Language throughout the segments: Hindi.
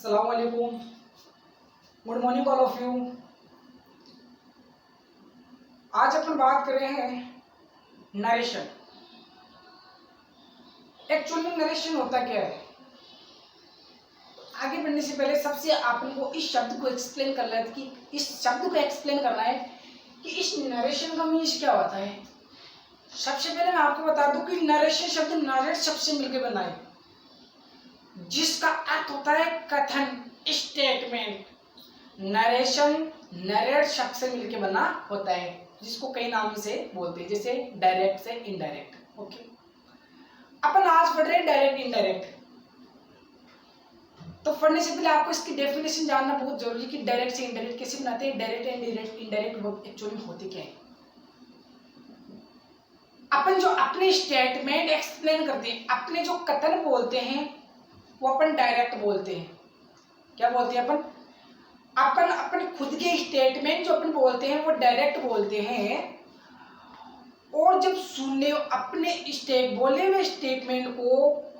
अस्सलाम वालेकुम, good morning all of you. आज अपन बात कर रहे हैं नरेशन। एक्चुअली नरेशन होता क्या है? आगे बढ़ने से पहले सबसे अपन को इस शब्द को एक्सप्लेन करना है कि इस शब्द को एक्सप्लेन करना है कि इस नरेशन का मीनिंग क्या होता है। सबसे पहले मैं आपको बता दूं कि नरेशन शब्द नरेट शब्द से मिलकर बना है, जिसका अर्थ होता है कथन, स्टेटमेंट। नरेशन नरेट शब्द से मिलकर बना होता है, जिसको कई नाम से बोलते हैं, जैसे डायरेक्ट से इनडायरेक्ट। ओके, अपन आज पढ़ रहे हैं डायरेक्ट इनडायरेक्ट। तो पढ़ने से पहले आपको इसकी डेफिनेशन जानना बहुत जरूरी है कि डायरेक्ट से इनडायरेक्ट कैसे बनाते हैं, डायरेक्ट एंड इनडायरेक्ट एक्चुअली होते क्या है। अपन जो अपने स्टेटमेंट एक्सप्लेन करते हैं, अपने जो कथन बोलते हैं, वो अपन डायरेक्ट बोलते हैं। क्या बोलते हैं अपन? अपन अपने खुद के स्टेटमेंट जो अपन बोलते हैं वो डायरेक्ट बोलते हैं। और जब सुनने अपने बोले हुए स्टेटमेंट को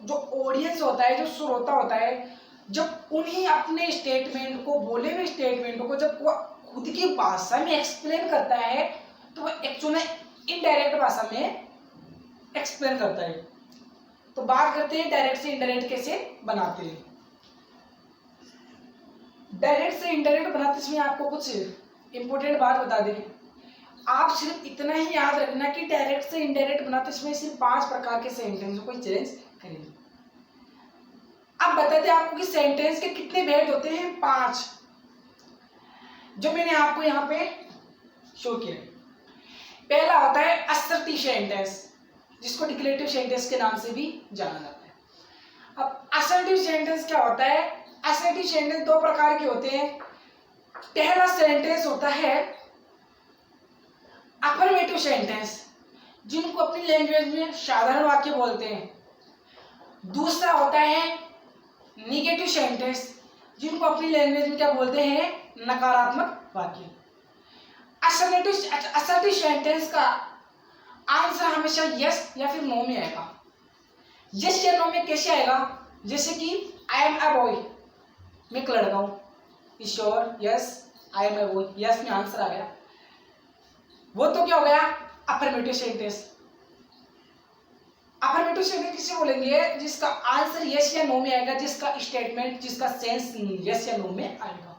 जो ऑडियंस होता है, जो श्रोता होता है, जब उन्हीं अपने स्टेटमेंट को, बोले हुए स्टेटमेंट को जब वो खुद की भाषा में एक्सप्लेन करता है, तो वो एक्चुअली इनडायरेक्ट भाषा में एक्सप्लेन करता है। तो बात करते हैं डायरेक्ट से इनडायरेक्ट कैसे बनाते हैं। डायरेक्ट से इनडायरेक्ट बनाते समय आपको कुछ इंपॉर्टेंट बात बता दें। आप सिर्फ इतना ही याद रखना कि डायरेक्ट से इनडायरेक्ट बनाते समय सिर्फ 5 प्रकार के सेंटेंस को चेंज करेंगे। अब बताते आपको कि सेंटेंस के कितने भेद होते हैं? 5, जो मैंने आपको यहाँ पे शो किया। पहला होता है असर्टिव सेंटेंस, जिसको डिक्लेरेटिव सेंटेंस के नाम से भी जाना जाता है। अब असर्टिव सेंटेंस क्या होता है? असर्टिव सेंटेंस 2 प्रकार के होते हैं। पहला सेंटेंस होता है अफर्मेटिव सेंटेंस, जिनको अपनी लैंग्वेज में साधारण वाक्य बोलते हैं। दूसरा होता है निगेटिव सेंटेंस, जिनको अपनी लैंग्वेज में क्या बोलते हैं? नकारात्मक वाक्य। असर्टिव सेंटेंस का आंसर हमेशा यस या फिर नो में आएगा। यस या नो में कैसे आएगा? जैसे कि आई एम अ बॉय, मैं एक लड़का हूं। Sure, yes, I am a boy, yes में आंसर आ गया। वो तो क्या हो गया? Affirmative sentence. अफर्मेटिव सेंटेंस किसे बोलेंगे? जिसका आंसर यस या नो में आएगा, जिसका स्टेटमेंट, जिसका सेंस यस या नो में आएगा।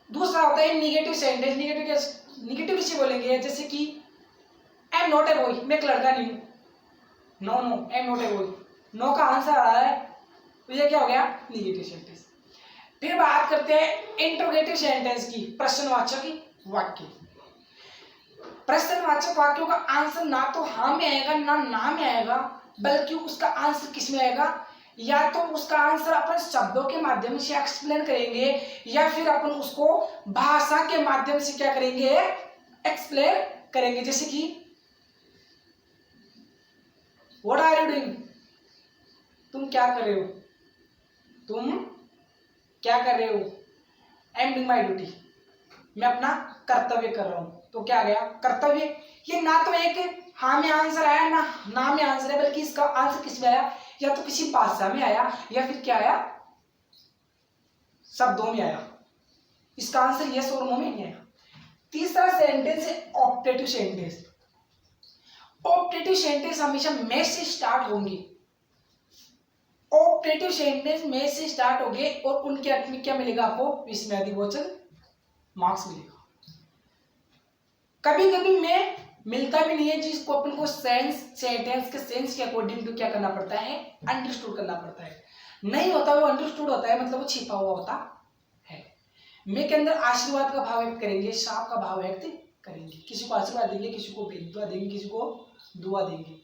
दूसरा होता है निगेटिव सेंटेंस। निगेटिव किसे बोलेंगे? जैसे कि I am not a boy, मैं एक लड़का नहीं हूं। No no, I am not a boy, no का आंसर आ रहा है, तो ये क्या हो गया? Negative sentence. फिर बात करते हैं इंट्रोगेटिव सेंटेंस की, प्रश्नवाचक वाक्य। प्रश्नवाचक वाक्यों का आंसर ना तो हाँ में आएगा ना में आएगा, बल्कि उसका आंसर किस में आएगा? या तो उसका आंसर अपन शब्दों के माध्यम से एक्सप्लेन करेंगे, या फिर अपन उसको भाषा के माध्यम से क्या करेंगे? एक्सप्लेन करेंगे। जैसे कि व्हाट आर यू डूइंग, तुम क्या कर रहे हो? तुम क्या कर रहे हो? I am doing my duty, मैं अपना कर्तव्य कर रहा हूं। तो क्या आ गया? कर्तव्य। ये ना तो एक हाँ में आंसर आया ना में आंसर है, बल्कि इसका आंसर किस में आया? या तो किसी भाषा में आया, या फिर क्या आया? शब्दों में आया। इसका आंसर यस और नो में नहीं आया। तीसरा सेंटेंस है ऑप्टेटिव सेंटेंस। ऑप्टेटिव सेंटेंस हमेशा में से स्टार्ट होंगे। ऑप्टेटिव सेंटेंस में से स्टार्ट होंगे और उनके अर्थ में क्या मिलेगा आपको? विस्मयादिबोचक मार्क्स मिलेगा। कभी कभी में मिलता भी नहीं है, जिसको अपन को सेंटेंस के सेंस के अकॉर्डिंग टू क्या करना पड़ता है? अंडरस्टूड करना पड़ता है। नहीं होता वो अंडरस्टूड होता है, मतलब वो छिपा हुआ होता है। में के अंदर आशीर्वाद का भाव व्यक्त करेंगे, शाप का भाव व्यक्त करेंगे। किसी को आशीर्वाद देंगे, किसी को बेदुआ देंगे, किसी को दुआ देंगे।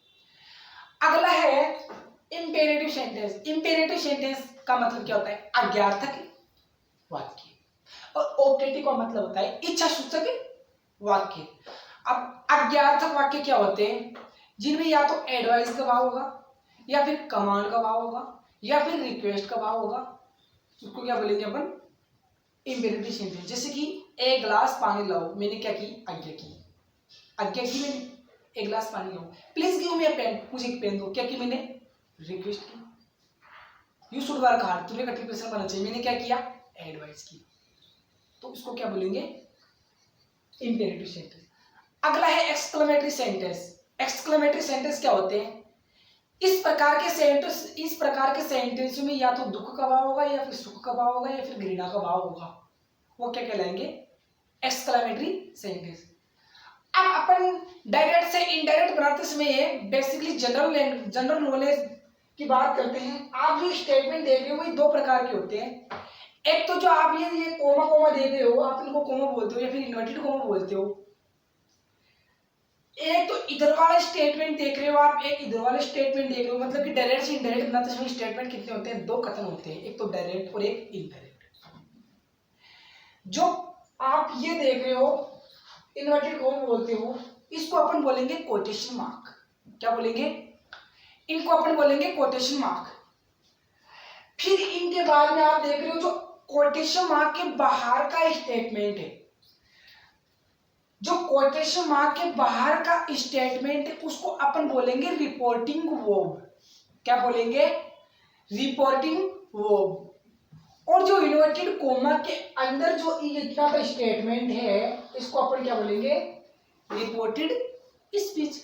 अगला है इंपेरेटिव सेंटेंस। इंपेरेटिव सेंटेंस का मतलब क्या होता है? आज्ञार्थक वाक्य। और ऑप्टेटिव का मतलब होता है इच्छा सूचक वाक्य। अब आज्ञार्थक वाक्य क्या होते हैं? जिनमें या तो एडवाइस का भाव होगा, या फिर कमांड का भाव होगा, या फिर रिक्वेस्ट का भाव होगा। उसको क्या बोलेंगे अपन? Imperative sentence. जैसे कि एक गिलास पानी लाओ, मैंने क्या की? आज्ञा की। आज्ञा की मैंने, एक गिलास पानी लाओ। Please give me a pen, मुझे एक पेन दो। क्या की मैंने? रिक्वेस्ट की। यू शुड वर्क हार्ड, तुम्हें कठिन परिश्रम करना चाहिए, मैंने क्या किया, एडवाइस की। तो इसको क्या बोलेंगे, इंपेरेटिव सेंटेंस। अगला है एक्सक्लेमेटरी सेंटेंस। एक्सक्लेमेटरी सेंटेंस क्या होते हैं, इस प्रकार के सेंटेंस में या तो दुख का भाव होगा, या फिर सुख का भाव होगा, या फिर घृणा का भाव होगा, वो क्या कहलाएंगे, एक्सक्लेमेटरी सेंटेंस। अब अपन डायरेक्ट से इनडायरेक्ट बनाते समय बेसिकली जनरल नॉलेज की बात करते हैं। आप जो स्टेटमेंट देख रहे हो वो दो प्रकार के होते हैं। एक तो जो आप ये कोमा कोमा देख रहे हो, आप इनको कोमा बोलते हो या फिर इन्वर्टेड कोमा बोलते हो। एक तो इधर वाला स्टेटमेंट देख रहे हो आप, एक इधर वाला स्टेटमेंट देख रहे हो, मतलब कि डायरेक्ट से इनडायरेक्ट बनाते समय स्टेटमेंट कितने होते हैं, दो कथन होते हैं, एक तो डायरेक्ट और एक इनडायरेक्ट। जो आप ये देख रहे हो इन्वर्टेड कोमा बोलते हो, इसको अपन बोलेंगे कोटेशन मार्क। क्या बोलेंगे, इनको अपन बोलेंगे कोटेशन मार्क। फिर इनके बाद में आप देख रहे हो जो कोटेशन मार्क के बाहर का स्टेटमेंट है, जो कोटेशन मार्क के बाहर का स्टेटमेंट है उसको अपन बोलेंगे रिपोर्टिंग वर्ब। क्या बोलेंगे, रिपोर्टिंग वर्ब। और जो इन्वर्टेड कोमा के अंदर जो इतना का स्टेटमेंट है इसको अपन क्या बोलेंगे, रिपोर्टेड स्पीच।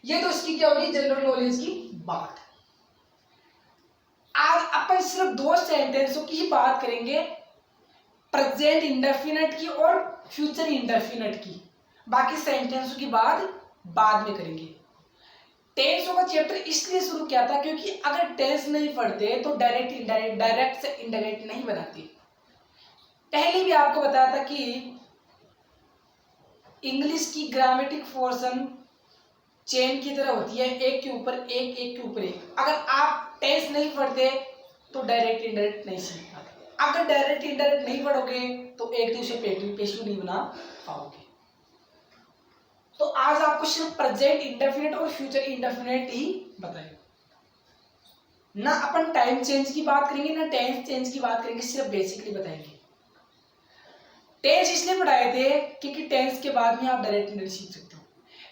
ये तो इसकी क्या होगी, जनरल नॉलेज की बात। आज अपन सिर्फ दो सेंटेंसों की ही बात करेंगे, प्रेजेंट इंडेफिनिट की और फ्यूचर इंडेफिनिट की। बाकी सेंटेंसों की बात बाद में करेंगे। टेंसों का चैप्टर इसलिए शुरू किया था क्योंकि अगर टेंस नहीं पढ़ते तो डायरेक्ट इनडायरेक्ट, डायरेक्ट से इनडायरेक्ट नहीं बनाते। पहले भी आपको बताया था कि इंग्लिश की ग्रामेटिक पोर्शन चेन की तरह होती है, एक के ऊपर एक, एक के ऊपर एक। अगर आप टेंस नहीं पढ़ते तो डायरेक्ट इंडायरेक्ट नहीं सीख पाते। अगर डायरेक्ट इंडायरेक्ट नहीं पढ़ोगे तो एक दूसरे पेशू नहीं बना पाओगे। तो आज आपको सिर्फ प्रेजेंट इंडेफिनिट और फ्यूचर इंडेफिनिट ही बताएंगे। ना अपन टाइम चेंज की बात करेंगे, ना टेंस चेंज की बात करेंगे, सिर्फ बेसिकली बताएंगे। टेंस इसलिए पढ़ाए थे क्योंकि टेंस के बाद में आप डायरेक्ट इंडायरेक्ट सीख सकते हो,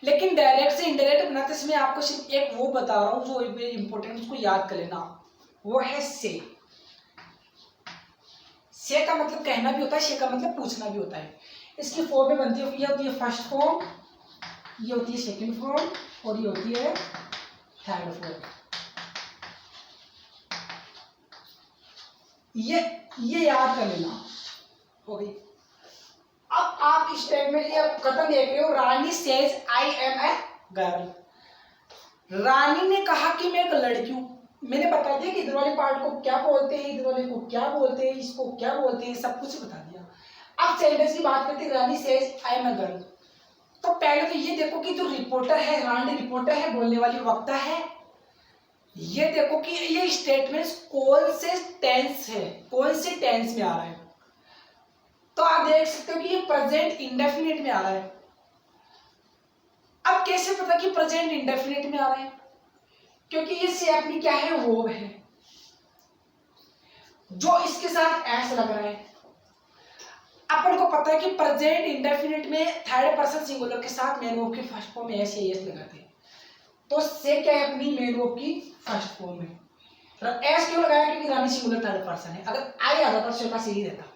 लेकिन डायरेक्ट से इंडायरेक्ट बनाते समय आपको सिर्फ एक वो बता रहा हूं जो इंपॉर्टेंट, उसको याद कर लेना, वो है से। से का मतलब कहना भी होता है, से का मतलब पूछना भी होता है। इसकी फॉर्म में बनती है, ये होती है फर्स्ट फॉर्म, ये होती है सेकंड फॉर्म और ये होती है थर्ड फॉर्म। ये याद कर लेना, हो गई। अब आप स्टेटमेंट ये कथन देख रहे हो, Rani says I am a girl. Rani ने कहा कि मैं एक लड़की हूं। मैंने बता दिया कि इधर वाले पार्ट को क्या बोलते हैं, इधर वाले को क्या बोलते हैं, इसको क्या बोलते हैं, सब कुछ बता दिया। अब सेंटेंस की बात करते हैं, Rani says I am a girl. तो पहले तो ये देखो कि जो रिपोर्टर है, रानी रिपोर्टर है, बोलने वाली वक्ता है। ये देखो कि ये स्टेटमेंट कौन से टेंस है, कौन से टेंस में आ रहा है। तो आप देख सकते हो कि ये प्रेजेंट इंडेफिनिट में आ रहा है। अब कैसे पता कि प्रेजेंट इंडेफिनिट में आ रहा है, क्योंकि ये से अपनी क्या है, वर्ब है जो इसके साथ एस लग रहा है। अपन को पता है कि प्रेजेंट इंडेफिनिट में थर्ड पर्सन सिंगुलर के साथ मेन वर्ब की फर्स्ट फॉर्म में एस या एस लगाते हैं। तो से क्या है, अपनी मेन वर्ब की फर्स्ट फॉर्म में एस क्यों लगाया, क्योंकि रानी सिंगुलर थर्ड पर्सन है। अगर आई आता तो से पास यही रहता।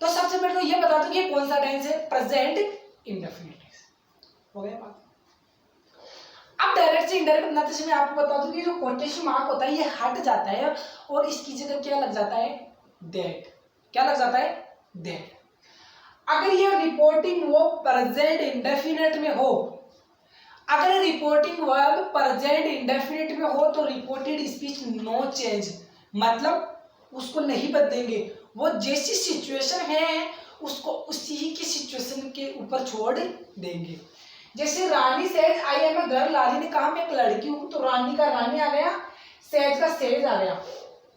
तो सबसे पहले तो ये बता दो कि कौन सा टेंस है, प्रेजेंट इंडेफिनिट। हो गया बात। अब डायरेक्ट से इनडायरेक्ट बनाते समय आपको बता दूं कि जो कोटेशन मार्क होता है ये हट जाता है और इसकी जगह क्या लग जाता है, दैट। क्या लग जाता है, दैट। अगर ये रिपोर्टिंग वर्ब प्रेजेंट इंडेफिनिट में हो, अगर रिपोर्टिंग वर्ब प्रेजेंट इंडेफिनिट में हो तो रिपोर्टेड स्पीच नो चेंज, मतलब उसको नहीं बदलेंगे। वो जैसी सिचुएशन है उसको उसी की सिचुएशन के ऊपर छोड़ देंगे। जैसे Rani says I am a girl, Rani ने कहा मैं एक लड़की हूं, तो रानी का रानी आ गया, सेज का सेज आ गया।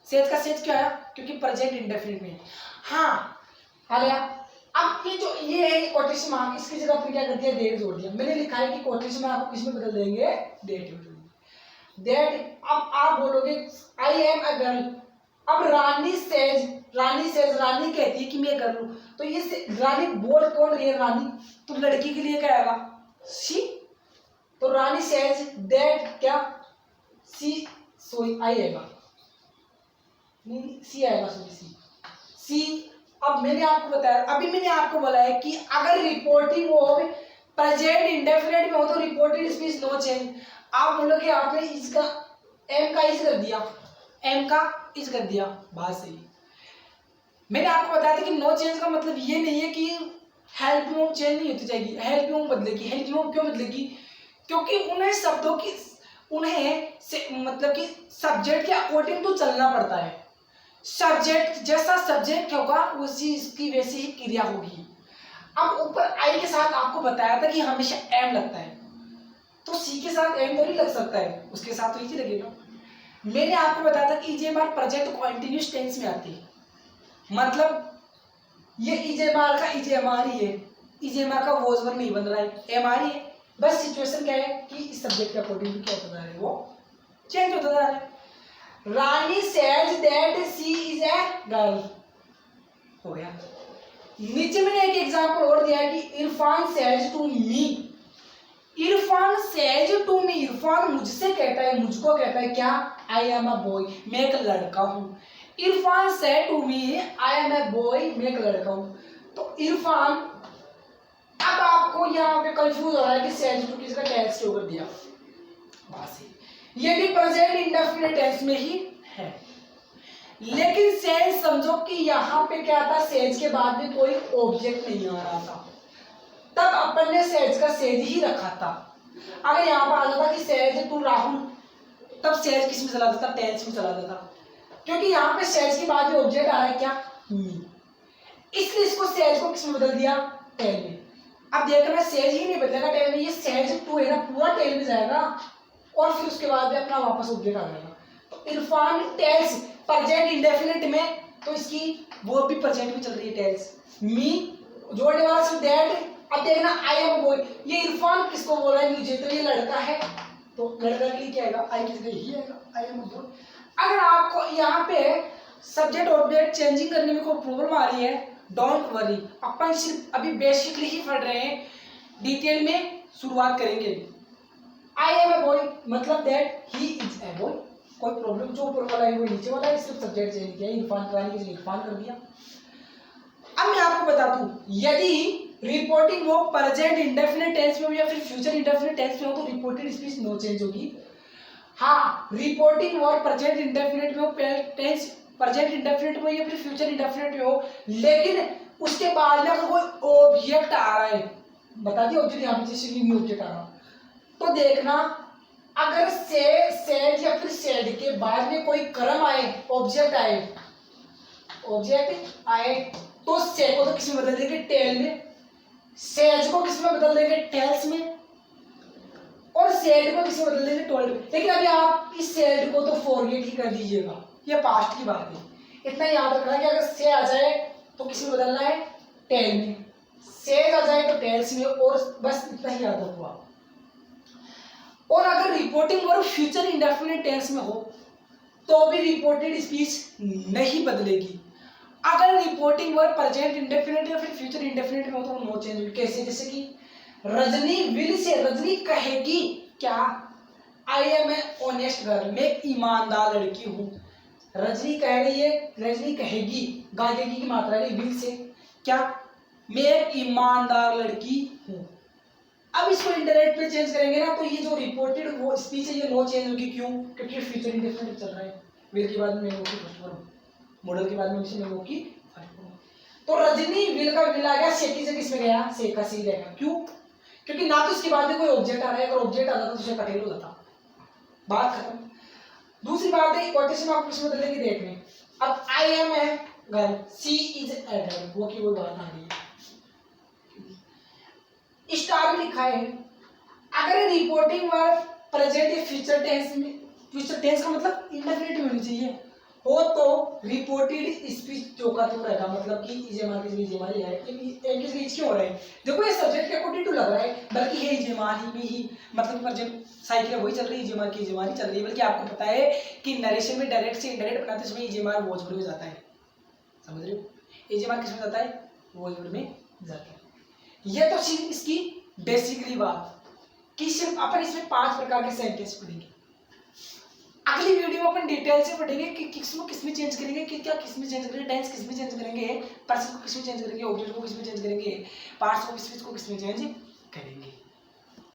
सेज का सेज क्यों आया, क्योंकि प्रेजेंट इंडेफिनिट में। हाँ आ गया। अब ये जो ये है कोटेशन मार्क, इसकी जगह पे क्या कर दिया, डेट जोड़ दिया। मैंने लिखा है कि कोटेशन मार्क को किसमें बदल देंगे, डेट में। डेट। अब आप बोलोगे आई एम ए गर्ल। अब रानी सेज, रानी कहती है कि मैं गर्ल हूं, तो ये रानी बोल कौन रही है, रानी, तो लड़की के लिए क्या आएगा, सी। तो रानी सेज दैट क्या, सी सोई आई आएगा। सी आएगा, सॉरी सी। अब मैंने आपको बताया, अभी मैंने आपको बोला है कि अगर रिपोर्टिंग ऑफ प्रेजेंट इंडेफिनिट में हो तो रिपोर्टेड स्पीच नो चेंज। आप बोलोगे आपने इसका एम का इज कर दिया, एम का इज कर दिया, बात सही। मैंने आपको बताया था कि नो चेंज का मतलब ये नहीं है कि हेल्प में चेंज नहीं होती जाएगी, हेल्प में बदलेगी। हेल्प में क्यों बदलेगी? क्योंकि उन्हें शब्दों की, उन्हें मतलब कि सब्जेक्ट के अकॉर्डिंग तो चलना पड़ता है। सब्जेक्ट जैसा सब्जेक्ट होगा उसी इसकी वैसी ही क्रिया होगी। अब ऊपर आई के साथ आपको बताया था कि हमेशा एम लगता है, तो सी के साथ एम तो नहीं लग सकता है, उसके साथ तो इजी लगेगा। मैंने आपको बताया था कि इजेमार प्रेजेंट कंटीन्यूअस टेंस में आती है, मतलब ये इजेमार का इजेमार ही है, इजेमार का वॉज वर्ब नहीं बन रहा है, एमआर ही है। बस सिचुएशन क्या है कि इस सब्जेक्ट के अकॉर्डिंग क्या होता है, वो चेंज होता जा रहा है। Rani says that she is a girl, हो गया। नीचे मैंने एक एग्जांपल और दिया है कि Irfan says to me, Irfan says to me, Irfan मुझसे कहता है, मुझको कहता है क्या, आई एम अ बॉय, मैं एक लड़का हूं। Irfan said to me I am a boy, मैं एक लड़का हूं। तो इरफान, अब आपको यहाँ पे कंफ्यूज हो रहा है कि सेज टू किसका टेंस क्यों कर दिया, बस ये भी प्रेजेंट इंडेफिनिट टेंस में ही है। लेकिन सेज समझो कि यहाँ पे क्या था, सेज के बाद में कोई ऑब्जेक्ट नहीं आ रहा था, तब अपन ने सेज का सेज ही रखा था। अगर यहाँ पर आ जाता कि सेज टू राहुल, तब सेज किस में चला जाता, टेंस में चला जाता, क्योंकि यहाँ पे सेज के बाद में ऑब्जेक्ट आ रहा है क्या, मी, इसलिए इसको सेज को किस में बदल दिया, टेल में। अब देखना सेज ही नहीं बदलेगा टेल में, ये सेज टू है ना, पूरा टेल में जाएगा और फिर उसके बाद में अपना वापस ऑब्जेक्ट आ जाएगा। तो इरफान टेल्स प्रेजेंट इंडेफिनिट में, तो इसकी वो भी प्रेजेंट में चल रही है टेल्स। मी जोड़ने वाला शब्द दैट। अब देखना आई एम बॉय, ये इरफान किसको बोल रहा है, मुझे, तो ये लड़का है, तो लड़का के लिए क्या आएगा, आई किसके ही आएगा, आई एम बॉय। अगर आपको यहाँ पे सब्जेक्ट ऑब्जेक्ट चेंजिंग करने में कोई प्रॉब्लम आ रही है, डोंट वरी, अपन सिर्फ अभी बेसिकली ही पढ़ रहे हैं, डिटेल में शुरुआत करेंगे। आई एम ए बॉय मतलब that he is a boy, कोई प्रॉब्लम, जो ऊपर वाला है वो नीचे वाला है, सिर्फ सब्जेक्ट चेंज किया, इरफान कराने के लिए इरफान कर दिया। अब मैं आपको बता दूं, यदि रिपोर्टिंग वो प्रेजेंट इंडेफिनिट टेंस में हो या फिर फ्यूचर इंडेफिनिट टेंस में हो तो रिपोर्टेड स्पीच नो चेंज होगी। हाँ, रिपोर्टिंग और प्रेजेंट इंडेफिनिट में हो, टेंस प्रेजेंट इंडेफिनिट में या फिर फ्यूचर इंडेफिनिट में हो, लेकिन उसके बाद में अगर कोई ऑब्जेक्ट आ रहा है, बता दिया ऑब्जेक्ट, यहाँ पे जैसे कि ऑब्जेक्ट आ रहा, तो देखना अगर सेज या फिर सेड के बाद में कोई कर्म आए, ऑब्जेक्ट आए, ऑब्जेक्ट आए, तो से को तो किस में बदल देंगे, टेल में, सेज को किस में बदल देंगे, टेल्स में, और सेड को किस में बदल देंगे, टोल्ड में। लेकिन अभी आप इस सेड को तो फॉरगेट ही कर दीजिएगा, ये पास्ट की बात है। इतना याद रखना कि अगर से आ जाए तो किस में बदलना है, टेल में, सेज आ जाए तो टेल्स में, और बस इतना ही याद रखो आप। और अगर रिपोर्टिंग और फ्यूचर इंडेफिनिट टेंस में हो तो भी रिपोर्टेड स्पीच नहीं बदलेगी। अगर रिपोर्टिंग वर्ब प्रेजेंट इंडेफिनिट या फिर फ्यूचर इंडेफिनिट में हो तो नो चेंज। कैसे? जैसे कि रजनी विल से, रजनी कहेगी क्या, I am a honest girl, मैं एक ईमानदार लड़की हूँ। रजनी कह रही है, रजनी कहेगी, गाएगी की मात्रा है विल से, क्या, मैं एक ईमानदार लड़की हूँ। अब इसको इंडायरेक्ट में चेंज करेंगे ना, तो ये जो रिपोर्टेड वो स्पीच है ये नो चेंज होगी। क्यों? क्योंकि फ्यूचर इंडेफिनिट चल रहा है, विल के बाद में मैं वो की फर्स्ट फॉर्म, मॉडल के बाद में मैं वो की फर्स्ट फॉर्म। तो रजनी विल का विल आ गया, से की से किसमें गया, से का सी रहेगा। क्यों? क्योंकि ना तो इसके बाद में कोई ऑब्जेक्ट आ रहा है, अगर ऑब्जेक्ट आता तो उसे कटेल हो जाता, बात खत्म। दूसरी बात है, क्वेश्चन आप किसमें बदलेंगे देखने। अब I am a girl, she is a girl, वो की वो बात आ रही है, स्टार में लिखा है। अगर रिपोर्टिंग वर्ब प्रेजेंट या फ्यूचर टेंस में, फ्यूचर टेंस का मतलब इंडेफिनिट में होनी चाहिए हो, तो रिपोर्टेड स्पीच जो का तो रहेगा, मतलब कि इजेमार के लिए इजेमार है, इंग्लिश रीच क्यों हो रहा है, देखो ये सब्जेक्ट के अकॉर्डिंग टू लग रहा है, बल्कि है इजेमार ही में ही, मतलब प्रेजेंट साइकिल वही चल रही है, इजेमार की इजेमार ही चल रही है। बल्कि आपको पता है कि नरेशन में डायरेक्ट से इनडायरेक्ट बनाते समय इजेमार वॉचवर्ड में जाता है, समझ रहे हो, इजेमार किसमें जाता है, वॉचवर्ड में जाता है। ये तो सिर्फ इसकी बेसिकली बात कि सिर्फ अपन इसमें 5 प्रकार के सेंटेंस पढ़ेंगे। अगली वीडियो में अपन डिटेल से पढ़ेंगे कि किसमें चेंज करेंगे, कि क्या किसमें चेंज करेंगे, टेंस किसमें चेंज करेंगे, पर्सन को किसमें चेंज करेंगे, ऑब्जेक्ट को किसमें चेंज करेंगे, पार्ट्स ऑफ स्पीच को किसमें चेंज करेंगे।